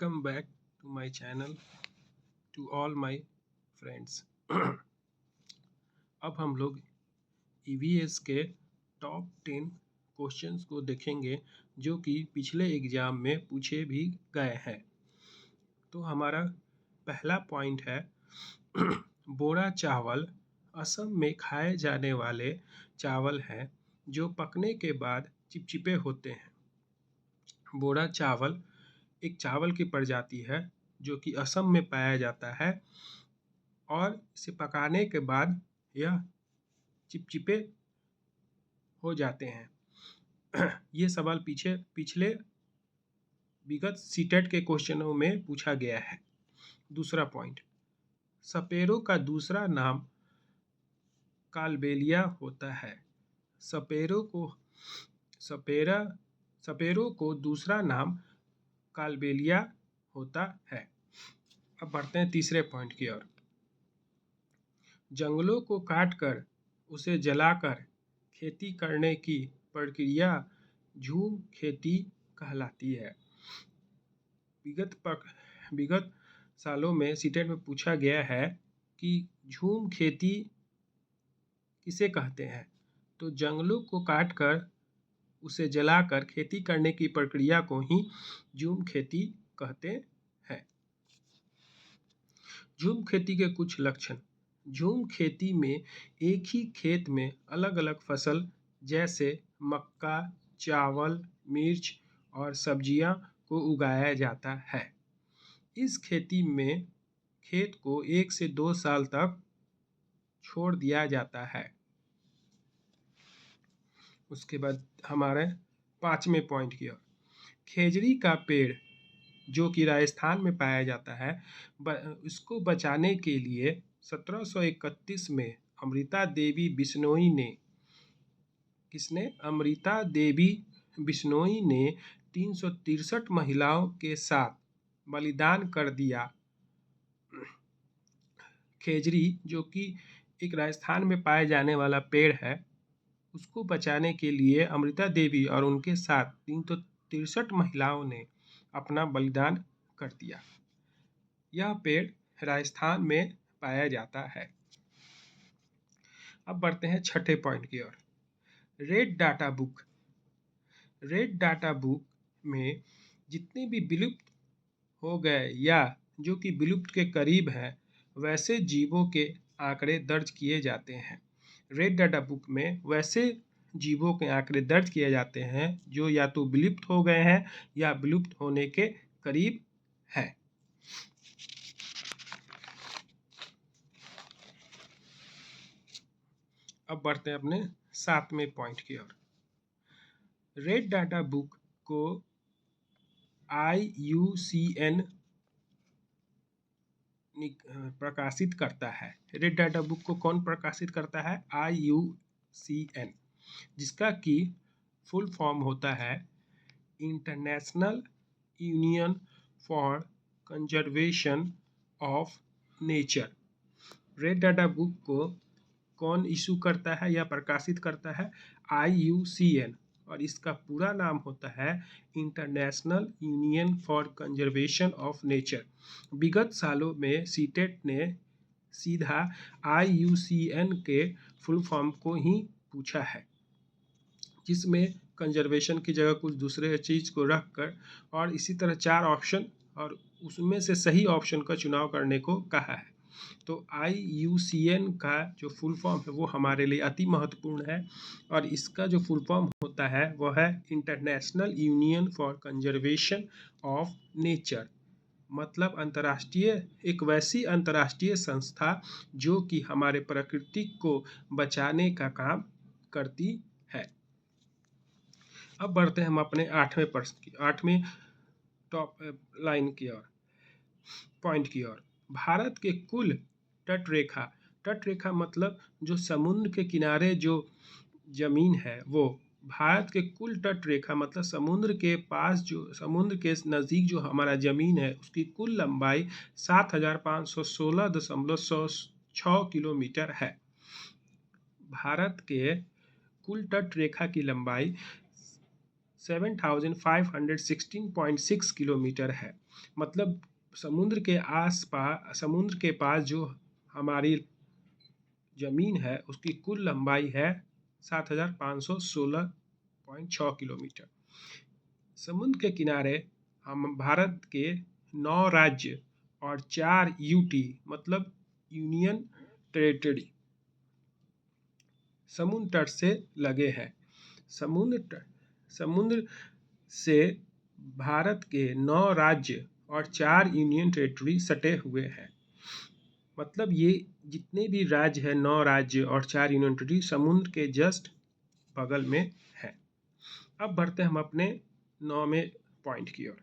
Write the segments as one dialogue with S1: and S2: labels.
S1: Welcome back to my channel to all my friends. अब हम लोग EVS के टॉप 10 क्वेश्चंस को देखेंगे जो कि पिछले एग्जाम में पूछे भी गए हैं। तो हमारा पहला पॉइंट है बोरा चावल असम में खाए जाने वाले चावल हैं जो पकने के बाद चिपचिपे होते हैं। बोरा चावल एक चावल की प्रजाति है जो कि असम में पाया जाता है और इसे पकाने के बाद यह चिपचिपे हो जाते हैं। ये सवाल पिछले विगत सीटेट के क्वेश्चनों में पूछा गया है। दूसरा पॉइंट, सपेरों का दूसरा नाम कालबेलिया होता है। सपेरों को दूसरा नाम कालबेलिया होता है। अब बढ़ते हैं तीसरे पॉइंट की ओर। जंगलों को काटकर उसे जलाकर खेती करने की प्रक्रिया झूम खेती कहलाती है। विगत सालों में सीटेट में पूछा गया है कि झूम खेती किसे कहते हैं। तो जंगलों को काटकर उसे जलाकर खेती करने की प्रक्रिया को ही झूम खेती कहते हैं। झूम खेती के कुछ लक्षण। झूम खेती में एक ही खेत में अलग अलग फसल जैसे मक्का, चावल, मिर्च और सब्जियां को उगाया जाता है। इस खेती में खेत को 1 से 2 साल तक छोड़ दिया जाता है। उसके बाद हमारे 5वें पॉइंट की ओर। खेजड़ी का पेड़ जो कि राजस्थान में पाया जाता है, इसको बचाने के लिए 1731 में अमृता देवी बिश्नोई ने 363 महिलाओं के साथ बलिदान कर दिया। खेजड़ी जो कि एक राजस्थान में पाए जाने वाला पेड़ है, उसको बचाने के लिए अमृता देवी और उनके साथ 363 महिलाओं ने अपना बलिदान कर दिया। यह पेड़ राजस्थान में पाया जाता है। अब बढ़ते हैं छठे पॉइंट की ओर। रेड डाटा बुक में जितने भी विलुप्त हो गए या जो कि विलुप्त के करीब हैं वैसे जीवों के आंकड़े दर्ज किए जाते हैं। रेड डाटा बुक में वैसे जीवों के आंकड़े दर्ज किए जाते हैं जो या तो विलुप्त हो गए हैं या विलुप्त होने के करीब है। अब बढ़ते हैं अपने 7वें पॉइंट की ओर। रेड डाटा बुक को IUCN प्रकाशित करता है। रेड डाटा बुक को कौन प्रकाशित करता है? IUCN, जिसका कि फुल फॉर्म होता है international union for conservation of nature. Red data book को कौन इशू करता है या प्रकाशित करता है? IUCN, और इसका पूरा नाम होता है international union for conservation of nature. विगत सालों में सीटेट ने सीधा IUCN के फुल फॉर्म को ही पूछा है, जिसमें कंजर्वेशन की जगह कुछ दूसरे चीज़ को रखकर और इसी तरह 4 ऑप्शन और उसमें से सही ऑप्शन का चुनाव करने को कहा है। तो IUCN का जो फुल फॉर्म है वो हमारे लिए अति महत्वपूर्ण है और इसका जो फुल फॉर्म होता है वो है international union for conservation of nature. मतलब एक वैसी अंतर्राष्ट्रीय संस्था जो कि हमारे प्रकृति को बचाने का काम करती है। अब बढ़ते हैं हम अपने 8वें टॉप लाइन की ओर, पॉइंट की ओर। भारत के कुल तट रेखा मतलब जो समुद्र के किनारे जो जमीन है, वो भारत के कुल तट रेखा मतलब समुद्र के पास जो समुद्र के नज़दीक जो हमारा ज़मीन है उसकी कुल लंबाई 7516.6 किलोमीटर है। भारत के कुल तट रेखा की लंबाई 7,516.6 किलोमीटर है। मतलब समुद्र के पास जो हमारी ज़मीन है उसकी कुल लंबाई है 7,516.6 किलोमीटर। समुद्र के किनारे हम भारत के 9 राज्य और 4 यूटी मतलब यूनियन टेरिटरी समुद्र तट से लगे हैं। समुद्र से भारत के 9 राज्य और 4 यूनियन टेरिटरी सटे हुए हैं। मतलब ये जितने भी राज्य हैं, 9 राज्य और 4 यूनियन टेरिटरी समुद्र के जस्ट बगल में है। अब बढ़ते हैं हम अपने 9वें पॉइंट की ओर।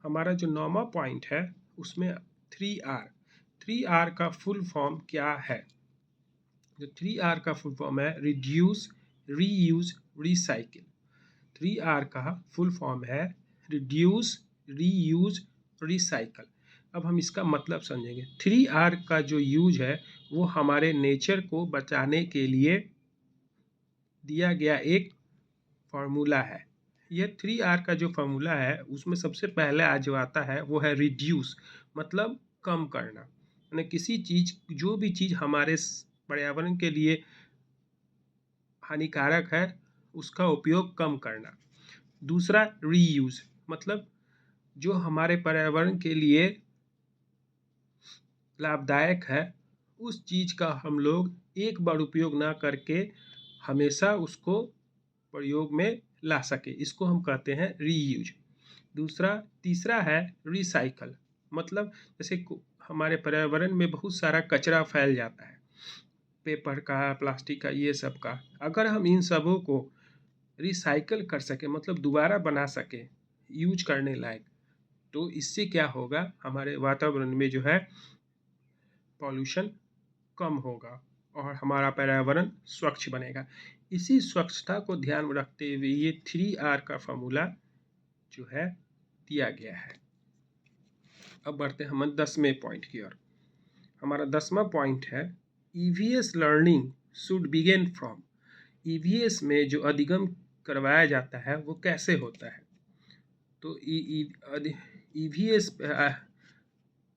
S1: हमारा जो 9वां पॉइंट है उसमें 3R का फुल फॉर्म क्या है? जो 3R का फुल फॉर्म है रिड्यूस, रीयूज, रिसाइकिल। 3R का फुल फॉर्म है रिड्यूस, रीयूज, रिसाइकिल। अब हम इसका मतलब समझेंगे। 3R का जो यूज है वो हमारे नेचर को बचाने के लिए दिया गया एक फार्मूला है। यह 3R का जो फार्मूला है उसमें सबसे पहले आज जो आता है वो है रिड्यूस, मतलब कम करना। यानी किसी चीज़, जो भी चीज़ हमारे पर्यावरण के लिए हानिकारक है उसका उपयोग कम करना। दूसरा रीयूज, मतलब जो हमारे पर्यावरण के लिए लाभदायक है उस चीज़ का हम लोग एक बार उपयोग ना करके हमेशा उसको प्रयोग में ला सके, इसको हम कहते हैं रीयूज। तीसरा है रिसाइकल, मतलब जैसे हमारे पर्यावरण में बहुत सारा कचरा फैल जाता है, पेपर का, प्लास्टिक का, ये सब का। अगर हम इन सबों को रिसाइकल कर सके, मतलब दोबारा बना सके यूज करने लायक, तो इससे क्या होगा, हमारे वातावरण में जो है पॉल्यूशन कम होगा और हमारा पर्यावरण स्वच्छ बनेगा। इसी स्वच्छता को ध्यान में रखते हुए ये 3R का फार्मूला जो है दिया गया है। अब बढ़ते हैं हम 10वें पॉइंट की ओर। हमारा 10वां पॉइंट है EVS learning should begin from. EVS में जो अधिगम करवाया जाता है वो कैसे होता है? तो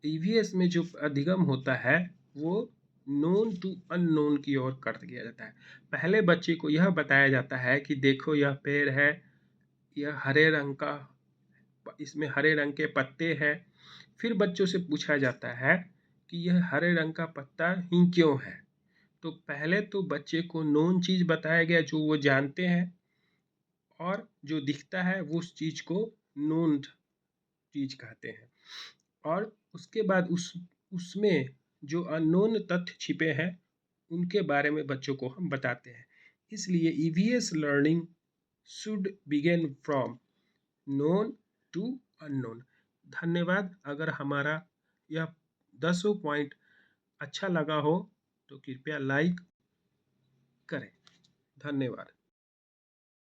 S1: EVS में जो अधिगम होता है वो नोन टू अननोन की ओर कर दिया जाता है। पहले बच्चे को यह बताया जाता है कि देखो यह पेड़ है, यह हरे रंग का, इसमें हरे रंग के पत्ते हैं। फिर बच्चों से पूछा जाता है कि यह हरे रंग का पत्ता ही क्यों है। तो पहले तो बच्चे को नोन चीज़ बताया गया जो वो जानते हैं, और जो दिखता है वो उस चीज़ को नोन चीज़ कहते हैं। और उसके बाद उसमें जो अननोन तथ्य छिपे हैं उनके बारे में बच्चों को हम बताते हैं। इसलिए EVS learning should begin from known to unknown. धन्यवाद। अगर हमारा यह 10 पॉइंट अच्छा लगा हो तो कृपया लाइक करें। धन्यवाद।